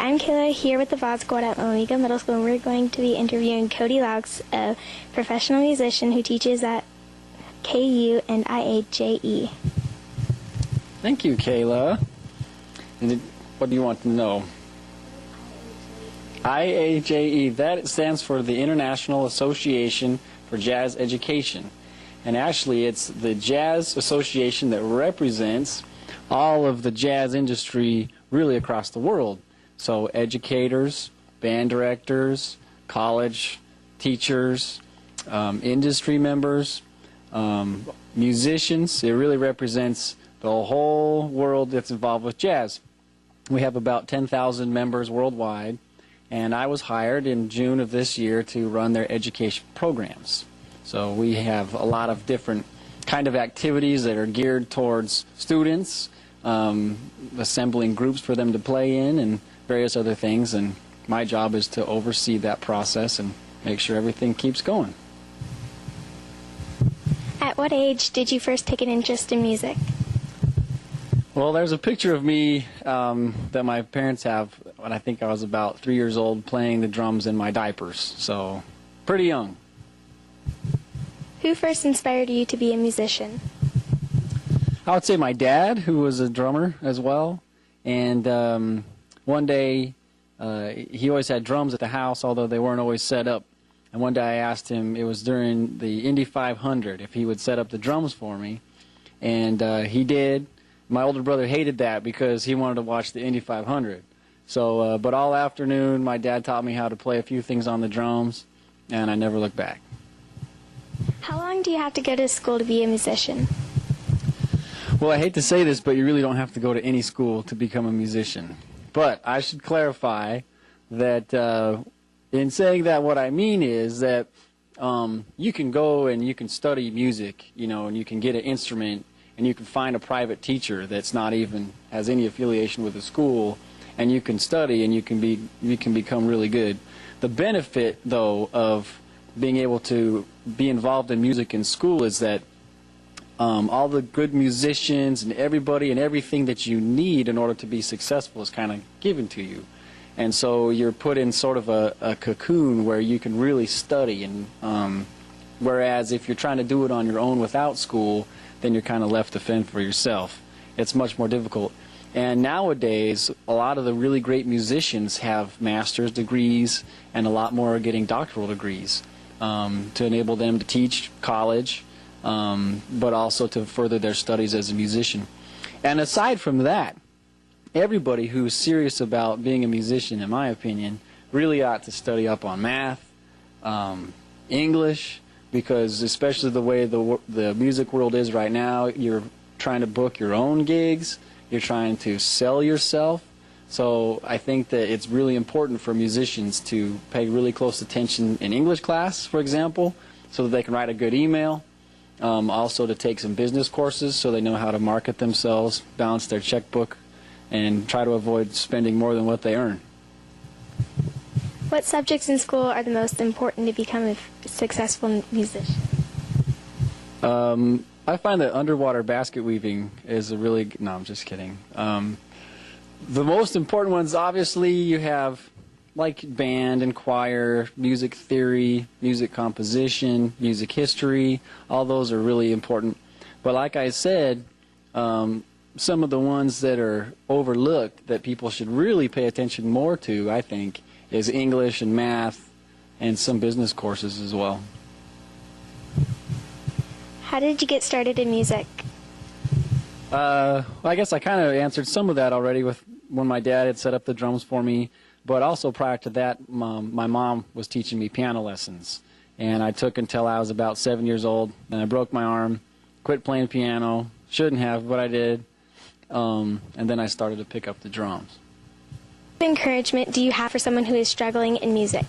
I'm Kayla here with the VOD Squad at Omega Middle School, and we're going to be interviewing Cody Laux, a professional musician who teaches at KU and IAJE. Thank you, Kayla. And what do you want to know? IAJE, that stands for the International Association for Jazz Education. And actually, it's the jazz association that represents all of the jazz industry really across the world. So educators, band directors, college teachers, industry members, musicians. It really represents the whole world that's involved with jazz. We have about 10,000 members worldwide, and I was hired in June of this year to run their education programs. So we have a lot of different kind of activities that are geared towards students, assembling groups for them to play in and various other things, and my job is to oversee that process and make sure everything keeps going. At what age did you first take an interest in music? Well, there's a picture of me that my parents have when I think I was about 3 years old playing the drums in my diapers, so pretty young. Who first inspired you to be a musician? I would say my dad, who was a drummer as well, and one day he always had drums at the house, although they weren't always set up. And one day I asked him, it was during the Indy 500, if he would set up the drums for me, and he did. My older brother hated that because he wanted to watch the Indy 500. So, but all afternoon my dad taught me how to play a few things on the drums, and I never looked back. How long do you have to go to school to be a musician? Well, I hate to say this, but you really don't have to go to any school to become a musician. But I should clarify that in saying that, what I mean is that you can go and you can study music, you know, and you can get an instrument, and you can find a private teacher that's not even has any affiliation with the school, and you can study and you can become really good. The benefit, though, of being able to be involved in music in school is that all the good musicians and everybody and everything that you need in order to be successful is kind of given to you. And so you're put in sort of a cocoon where you can really study. And whereas if you're trying to do it on your own without school, then you're kind of left to fend for yourself. It's much more difficult. And nowadays, a lot of the really great musicians have master's degrees, and a lot more are getting doctoral degrees to enable them to teach college, but also to further their studies as a musician. And aside from that, everybody who's serious about being a musician, in my opinion, really ought to study up on math, English, because especially the way the music world is right now, you're trying to book your own gigs, you're trying to sell yourself. So I think that it's really important for musicians to pay really close attention in English class, for example, so that they can write a good email. Also to take some business courses so they know how to market themselves, balance their checkbook, and try to avoid spending more than what they earn. What subjects in school are the most important to become a successful musician? I find that underwater basket weaving is a really... No, I'm just kidding. The most important ones, obviously, you have like band and choir, music theory, music composition, music history. All those are really important. But like I said, some of the ones that are overlooked that people should really pay attention more to, I think, is English and math and some business courses as well. How did you get started in music? I guess I kind of answered some of that already with when my dad had set up the drums for me, but also prior to that, my mom was teaching me piano lessons, and I took until I was about 7 years old. Then I broke my arm, quit playing piano, shouldn't have, but I did, and then I started to pick up the drums. What encouragement do you have for someone who is struggling in music?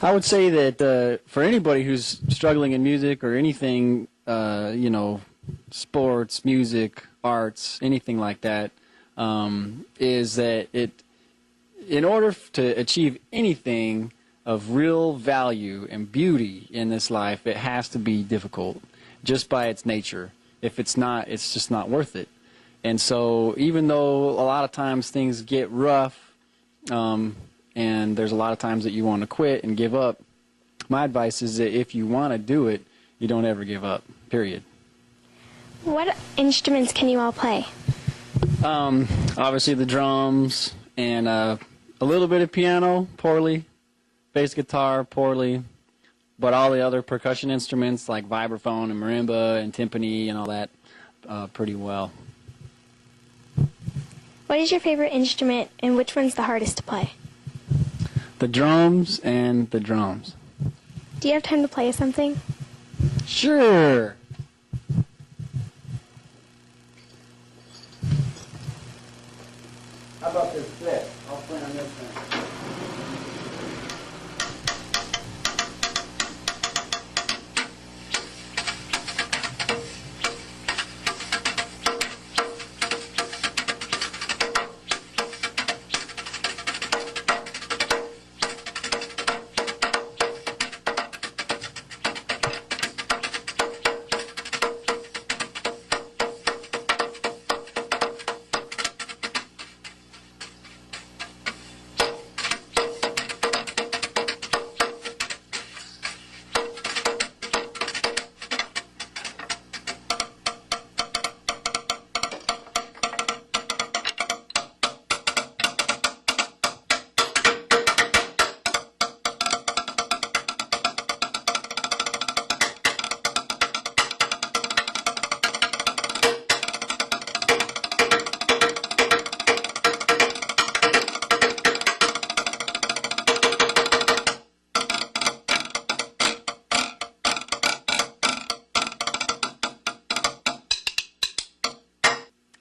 I would say that for anybody who's struggling in music or anything, you know, sports, music, arts, anything like that, is that in order to achieve anything of real value and beauty in this life, it has to be difficult just by its nature. If it's not, it's just not worth it. And so even though a lot of times things get rough and there's a lot of times that you want to quit and give up. My advice is that if you want to do it, you don't ever give up, period. What instruments can you all play? Obviously the drums and a little bit of piano, poorly, bass guitar, poorly, but all the other percussion instruments like vibraphone and marimba and timpani and all that, pretty well. What is your favorite instrument and which one's the hardest to play? The drums and the drums. Do you have time to play something? Sure. How about this fit? I'll play on this thing.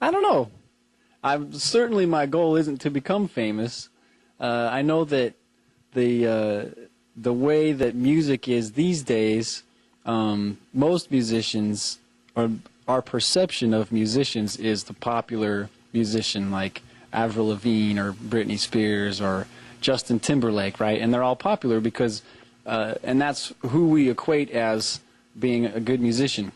I don't know. Certainly my goal isn't to become famous. I know that the way that music is these days, most musicians, or our perception of musicians, is the popular musician like Avril Lavigne or Britney Spears or Justin Timberlake, right? And they're all popular because, and that's who we equate as being a good musician.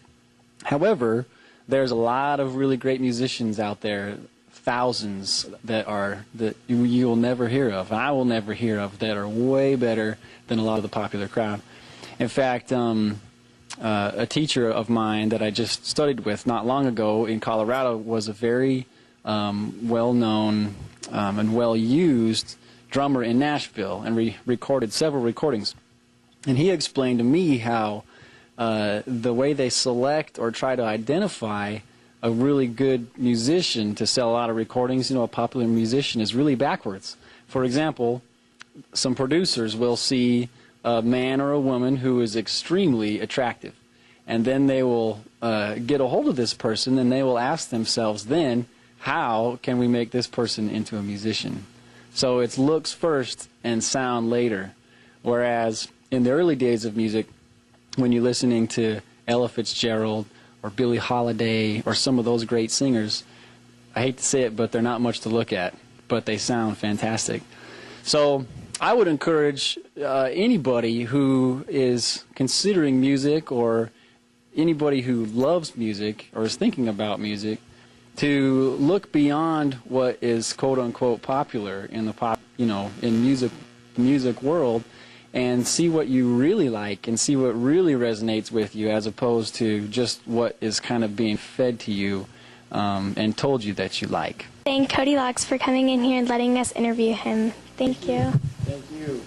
However, there's a lot of really great musicians out there, thousands that you'll never hear of, and I will never hear of, that are way better than a lot of the popular crowd. In fact, a teacher of mine that I just studied with not long ago in Colorado was a very well-known and well-used drummer in Nashville, and recorded several recordings. And he explained to me how the way they select or try to identify a really good musician to sell a lot of recordings, a popular musician, is really backwards. For example, some producers will see a man or a woman who is extremely attractive, and then they will get a hold of this person, and they will ask themselves then, how can we make this person into a musician? So it's looks first and sound later. Whereas in the early days of music, when you're listening to Ella Fitzgerald or Billie Holiday or some of those great singers, I hate to say it, but they're not much to look at, but they sound fantastic. So I would encourage anybody who is considering music, or anybody who loves music or is thinking about music, to look beyond what is quote-unquote popular in the in music world, and see what you really like and see what really resonates with you, as opposed to just what is kind of being fed to you and told you that you like. Thank Cody Laux for coming in here and letting us interview him. Thank you. Thank you.